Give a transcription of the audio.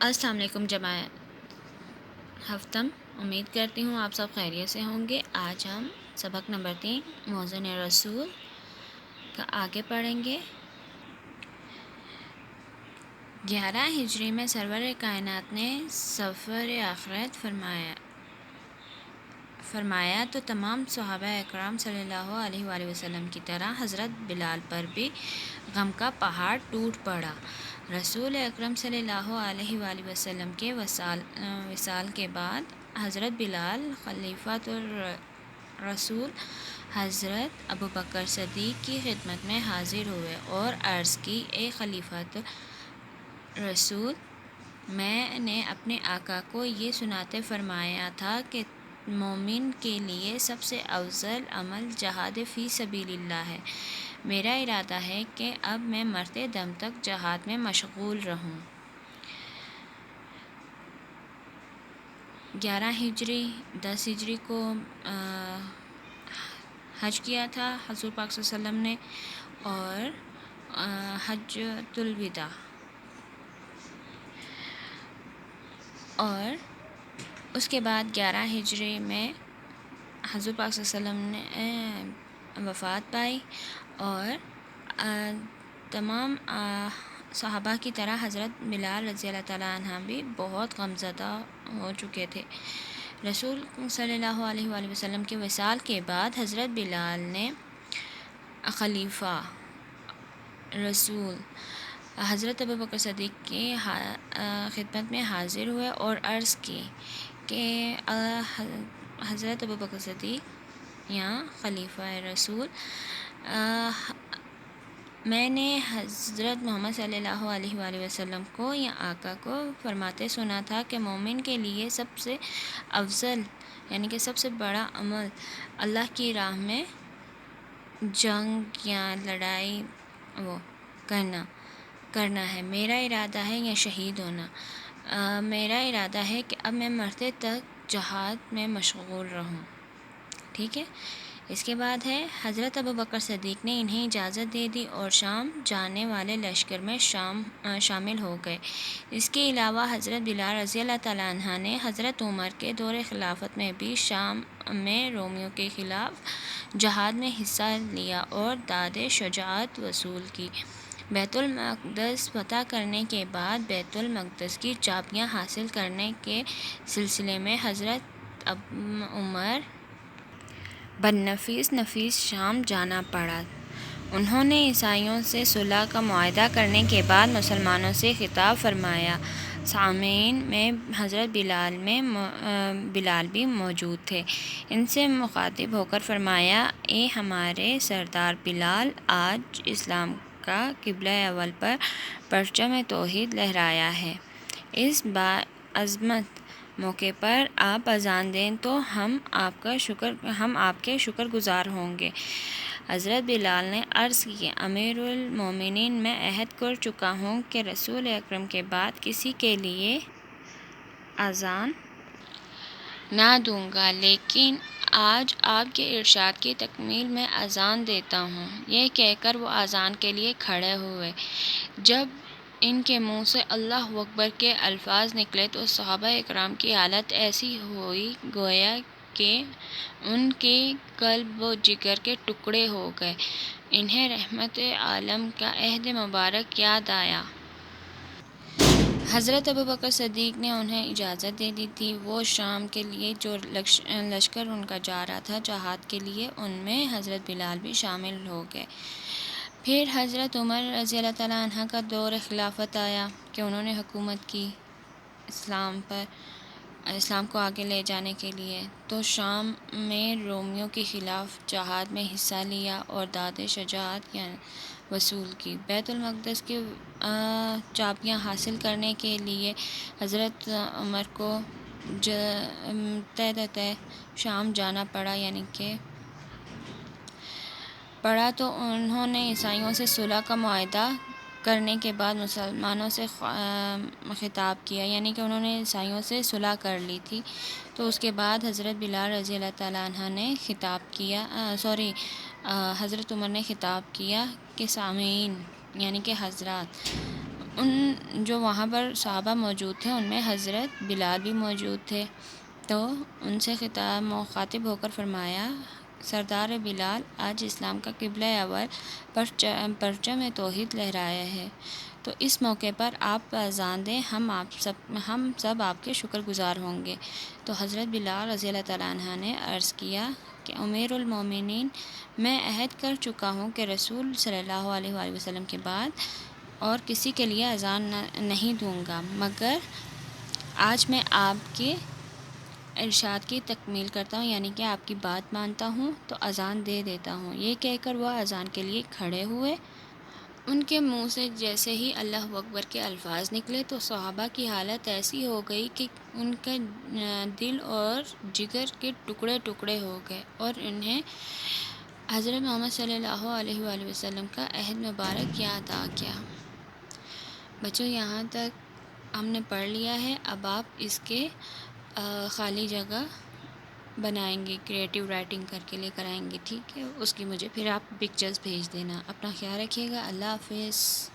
السلام علیکم جماعت ہفتم، امید کرتی ہوں آپ سب خیریت سے ہوں گے۔ آج ہم سبق نمبر 3 موزن رسول کا آگے پڑھیں گے۔ 11 ہجری میں سرور کائنات نے سفر آخرت فرمایا تو تمام صحابہ اکرام صلی اللہ علیہ وآلہ وسلم کی طرح حضرت بلال پر بھی غم کا پہاڑ ٹوٹ پڑا۔ رسول اکرم صلی اللہ علیہ وآلہ وسلم کے وصال کے بعد حضرت بلال خلیفۃ الرسول حضرت ابوبکر صدیق کی خدمت میں حاضر ہوئے اور عرض کی، اے خلیفۃ رسول، میں نے اپنے آقا کو یہ سناتے فرمایا تھا کہ مومن کے لیے سب سے افضل عمل جہاد فی سبیل اللہ ہے۔ میرا ارادہ ہے کہ اب میں مرتے دم تک جہاد میں مشغول رہوں۔ 11 ہجری 10 ہجری کو حج کیا تھا حضور پاک صلی اللہ علیہ وسلم نے، اور حجۃ الوداع، اور اس کے بعد 11 ہجری میں حضور پاک صلی اللہ علیہ وسلم نے وفات پائی، اور تمام صحابہ کی طرح حضرت بلال رضی اللہ تعالیٰ عنہ بھی بہت غمزدہ ہو چکے تھے۔ رسول صلی اللہ علیہ وآلہ وسلم کے وصال کے بعد حضرت بلال نے خلیفہ رسول حضرت ابوبکر صدیق کی خدمت میں حاضر ہوئے اور عرض کی کہ حضرت ابوبکر صدیق یا خلیفہ رسول، میں نے حضرت محمد صلی اللہ علیہ وآلہ وسلم کو یا آقا کو فرماتے سنا تھا کہ مومن کے لیے سب سے افضل یعنی کہ سب سے بڑا عمل اللہ کی راہ میں جنگ یا لڑائی کرنا ہے۔ میرا ارادہ ہے یا شہید ہونا۔ میرا ارادہ ہے کہ اب میں مرتے تک جہاد میں مشغول رہوں۔ ٹھیک ہے، اس کے بعد ہے حضرت ابوبکر صدیق نے انہیں اجازت دے دی اور شام جانے والے لشکر میں شامل ہو گئے۔ اس کے علاوہ حضرت بلال رضی اللہ تعالیٰ عنہ نے حضرت عمر کے دور خلافت میں بھی شام میں رومیوں کے خلاف جہاد میں حصہ لیا اور داد شجاعت وصول کی۔ بیت المقدس فتح کرنے کے بعد بیت المقدس کی چابیاں حاصل کرنے کے سلسلے میں حضرت عمر بن نفیس شام جانا پڑا۔ انہوں نے عیسائیوں سے صلح کا معاہدہ کرنے کے بعد مسلمانوں سے خطاب فرمایا۔ سامعین میں حضرت بلال بھی موجود تھے۔ ان سے مخاطب ہو کر فرمایا، اے ہمارے سردار بلال، آج اسلام کا قبلہ اول پر پرچم توحید لہرایا ہے۔ اس باعظمت موقع پر آپ اذان دیں تو ہم آپ کے شکر گزار ہوں گے۔ حضرت بلال نے عرض کی، امیر المومنین، میں عہد کر چکا ہوں کہ رسول اکرم کے بعد کسی کے لیے اذان نہ دوں گا، لیکن آج آپ کے ارشاد کی تکمیل میں اذان دیتا ہوں۔ یہ کہہ کر وہ اذان کے لیے کھڑے ہوئے۔ جب ان کے منہ سے اللہ اکبر کے الفاظ نکلے تو صحابہ اکرام کی حالت ایسی ہوئی گویا کہ ان کے قلب و جگر کے ٹکڑے ہو گئے۔ انہیں رحمت عالم کا عہد مبارک یاد آیا۔ حضرت ابوبکر صدیق نے انہیں اجازت دے دی تھی۔ وہ شام کے لیے جو لشکر ان کا جا رہا تھا جہاد کے لیے، ان میں حضرت بلال بھی شامل ہو گئے۔ پھر حضرت عمر رضی اللہ تعالیٰ عنہ کا دور خلافت آیا کہ انہوں نے حکومت کی اسلام کو آگے لے جانے کے لیے، تو شام میں رومیوں کے خلاف جہاد میں حصہ لیا اور داد شجاعت وصول کی۔ بیت المقدس کی چابیاں حاصل کرنے کے لیے حضرت عمر کو شام جانا پڑا تو انہوں نے عیسائیوں سے صلح کا معاہدہ کرنے کے بعد مسلمانوں سے خطاب کیا، یعنی کہ انہوں نے عیسائیوں سے صلح کر لی تھی۔ تو اس کے بعد حضرت بلال رضی اللہ تعالیٰ عنہ نے حضرت عمر نے خطاب کیا کہ سامعین، یعنی کہ حضرات، ان جو وہاں پر صحابہ موجود تھے ان میں حضرت بلال بھی موجود تھے، تو ان سے مخاطب ہو کر فرمایا، سردار بلال آج اسلام کا قبلہ اول پرچم توحید لہرایا ہے، تو اس موقع پر آپ اذان دیں، ہم سب آپ کے شکر گزار ہوں گے۔ تو حضرت بلال رضی اللہ تعالیٰ عنہ نے عرض کیا کہ امیر المومنین، میں عہد کر چکا ہوں کہ رسول صلی اللہ علیہ وآلہ وسلم کے بعد اور کسی کے لیے اذان نہیں دوں گا، مگر آج میں آپ کے ارشاد کی تکمیل کرتا ہوں، یعنی کہ آپ کی بات مانتا ہوں تو اذان دے دیتا ہوں۔ یہ کہہ کر وہ اذان کے لیے کھڑے ہوئے۔ ان کے منہ سے جیسے ہی اللہ اکبر کے الفاظ نکلے تو صحابہ کی حالت ایسی ہو گئی کہ ان کا دل اور جگر کے ٹکڑے ٹکڑے ہو گئے، اور انہیں حضرت محمد صلی اللہ علیہ وآلہ وسلم کا عہد مبارک یاد آ گیا۔ بچوں یہاں تک ہم نے پڑھ لیا ہے، اب آپ اس کے خالی جگہ بنائیں گے، کریٹیو رائٹنگ کر کے لے کر آئیں گے، ٹھیک ہے؟ اس کی مجھے پھر آپ پکچرز بھیج دینا۔ اپنا خیال رکھیے گا، اللہ حافظ۔